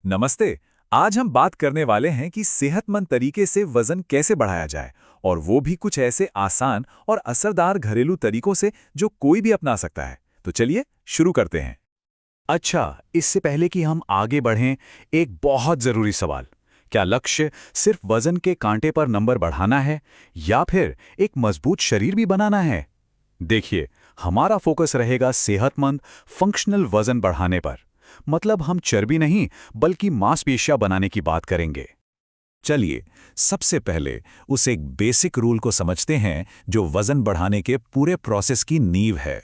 नमस्ते। आज हम बात करने वाले हैं कि सेहतमंद तरीके से वजन कैसे बढ़ाया जाए, और वो भी कुछ ऐसे आसान और असरदार घरेलू तरीकों से जो कोई भी अपना सकता है। तो चलिए शुरू करते हैं। अच्छा, इससे पहले कि हम आगे बढ़ें, एक बहुत ज़रूरी सवाल। क्या लक्ष्य सिर्फ वज़न के कांटे पर नंबर बढ़ाना है या फिर एक मजबूत शरीर भी बनाना है? देखिए, हमारा फोकस रहेगा सेहतमंद, फंक्शनल वज़न बढ़ाने पर। मतलब हम चर्बी नहीं, बल्कि मांसपेशियां बनाने की बात करेंगे। चलिए, सबसे पहले उस एक बेसिक रूल को समझते हैं जो वजन बढ़ाने के पूरे प्रोसेस की नींव है।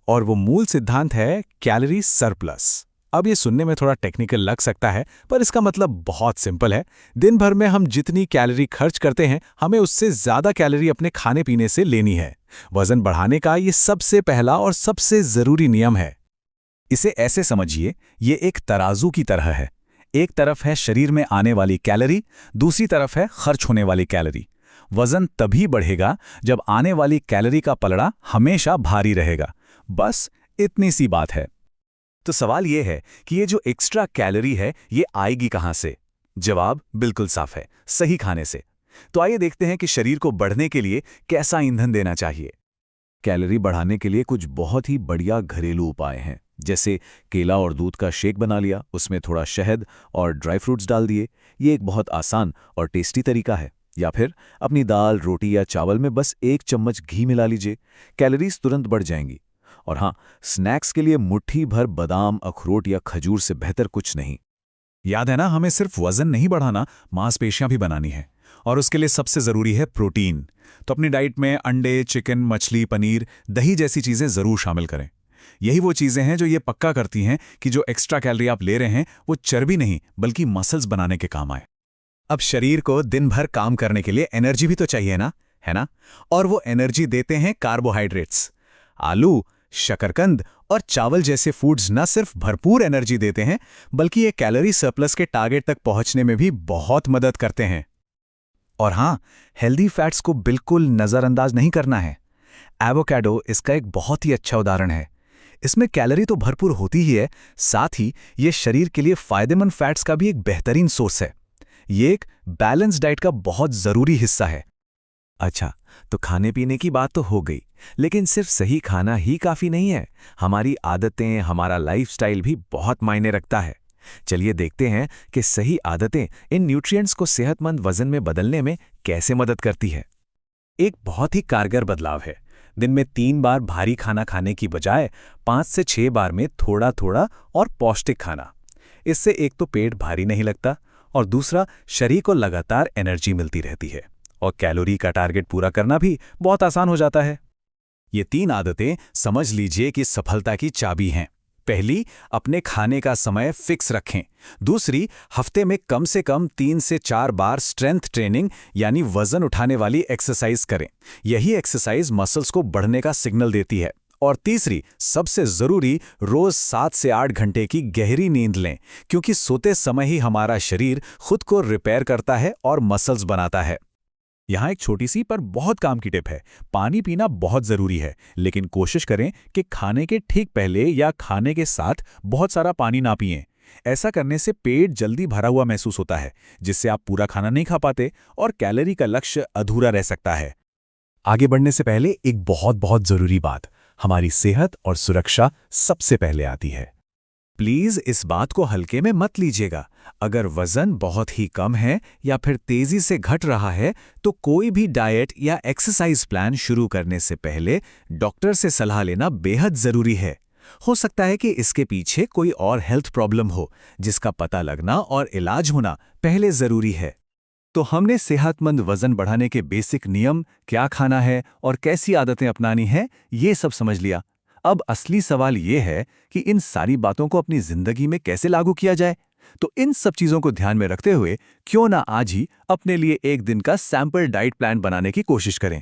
और वो मूल सिद्धांत है कैलोरी सरप्लस। अब ये सुनने में थोड़ा टेक्निकल लग सकता है, पर इसका मतलब बहुत सिंपल है। दिन भर में हम जितनी कैलोरी खर्च करते हैं, हमें उससे ज़्यादा कैलोरी अपने खाने पीने से लेनी है। वजन बढ़ाने का ये सबसे पहला और सबसे ज़रूरी नियम है। इसे ऐसे समझिए, ये एक तराजू की तरह है। एक तरफ है शरीर में आने वाली कैलोरी, दूसरी तरफ है खर्च होने वाली कैलोरी। वजन तभी बढ़ेगा जब आने वाली कैलोरी का पलड़ा हमेशा भारी रहेगा। बस इतनी सी बात है। तो सवाल ये है कि ये जो एक्स्ट्रा कैलोरी है, ये आएगी कहाँ से? जवाब बिल्कुल साफ है, सही खाने से। तो आइए देखते हैं कि शरीर को बढ़ने के लिए कैसा ईंधन देना चाहिए। कैलोरी बढ़ाने के लिए कुछ बहुत ही बढ़िया घरेलू उपाय हैं, जैसे केला और दूध का शेक बना लिया, उसमें थोड़ा शहद और ड्राई फ्रूट्स डाल दिए। ये एक बहुत आसान और टेस्टी तरीका है। या फिर अपनी दाल, रोटी या चावल में बस 1 चम्मच घी मिला लीजिए। कैलोरीज तुरंत बढ़ जाएंगी। और हाँ, स्नैक्स के लिए मुट्ठी भर बादाम, अखरोट या खजूर से बेहतर कुछ नहीं। याद है ना, हमें सिर्फ वजन नहीं बढ़ाना, मांसपेशियां भी बनानी है। और उसके लिए सबसे ज़रूरी है प्रोटीन। तो अपनी डाइट में अंडे, चिकन, मछली, पनीर, दही जैसी चीज़ें ज़रूर शामिल करें। यही वो चीज़ें हैं जो ये पक्का करती हैं कि जो एक्स्ट्रा कैलोरी आप ले रहे हैं, वो चर्बी नहीं बल्कि मसल्स बनाने के काम आए। अब शरीर को दिन भर काम करने के लिए एनर्जी भी तो चाहिए ना, है ना? और वो एनर्जी देते हैं कार्बोहाइड्रेट्स। आलू, शकरकंद और चावल जैसे फूड्स न सिर्फ भरपूर एनर्जी देते हैं, बल्कि ये कैलोरी सरप्लस के टारगेट तक पहुंचने में भी बहुत मदद करते हैं। और हाँ, हेल्दी फैट्स को बिल्कुल नज़रअंदाज नहीं करना है। एवोकाडो इसका एक बहुत ही अच्छा उदाहरण है। इसमें कैलोरी तो भरपूर होती ही है, साथ ही ये शरीर के लिए फायदेमंद फैट्स का भी एक बेहतरीन सोर्स है। ये एक बैलेंस डाइट का बहुत ज़रूरी हिस्सा है। अच्छा, तो खाने पीने की बात तो हो गई, लेकिन सिर्फ सही खाना ही काफ़ी नहीं है। हमारी आदतें, हमारा लाइफस्टाइल भी बहुत मायने रखता है। चलिए देखते हैं कि सही आदतें इन न्यूट्रिएंट्स को सेहतमंद वजन में बदलने में कैसे मदद करती है। एक बहुत ही कारगर बदलाव है। दिन में 3 बार भारी खाना खाने की बजाय 5 से 6 बार में थोड़ा थोड़ा और पौष्टिक खाना। इससे एक तो पेट भारी नहीं लगता, और दूसरा शरीर को लगातार एनर्जी मिलती रहती है, और कैलोरी का टारगेट पूरा करना भी बहुत आसान हो जाता है। ये 3 आदतें समझ लीजिए कि सफलता की चाबी हैं। पहली, अपने खाने का समय फिक्स रखें। दूसरी, हफ्ते में कम से कम 3 से 4 बार स्ट्रेंथ ट्रेनिंग यानी वजन उठाने वाली एक्सरसाइज करें। यही एक्सरसाइज मसल्स को बढ़ने का सिग्नल देती है। और तीसरी, सबसे जरूरी, रोज 7 से 8 घंटे की गहरी नींद लें, क्योंकि सोते समय ही हमारा शरीर खुद को रिपेयर करता है और मसल्स बनाता है। यहाँ एक छोटी सी पर बहुत काम की टिप है। पानी पीना बहुत ज़रूरी है, लेकिन कोशिश करें कि खाने के ठीक पहले या खाने के साथ बहुत सारा पानी ना पिएं। ऐसा करने से पेट जल्दी भरा हुआ महसूस होता है, जिससे आप पूरा खाना नहीं खा पाते और कैलोरी का लक्ष्य अधूरा रह सकता है। आगे बढ़ने से पहले एक बहुत बहुत ज़रूरी बात, हमारी सेहत और सुरक्षा सबसे पहले आती है। प्लीज़ इस बात को हल्के में मत लीजिएगा। अगर वजन बहुत ही कम है या फिर तेजी से घट रहा है, तो कोई भी डाइट या एक्सरसाइज प्लान शुरू करने से पहले डॉक्टर से सलाह लेना बेहद ज़रूरी है। हो सकता है कि इसके पीछे कोई और हेल्थ प्रॉब्लम हो, जिसका पता लगना और इलाज होना पहले ज़रूरी है। तो हमने सेहतमंद वजन बढ़ाने के बेसिक नियम, क्या खाना है और कैसी आदतें अपनानी है, ये सब समझ लिया। अब असली सवाल ये है कि इन सारी बातों को अपनी जिंदगी में कैसे लागू किया जाए। तो इन सब चीजों को ध्यान में रखते हुए क्यों ना आज ही अपने लिए एक दिन का सैंपल डाइट प्लान बनाने की कोशिश करें।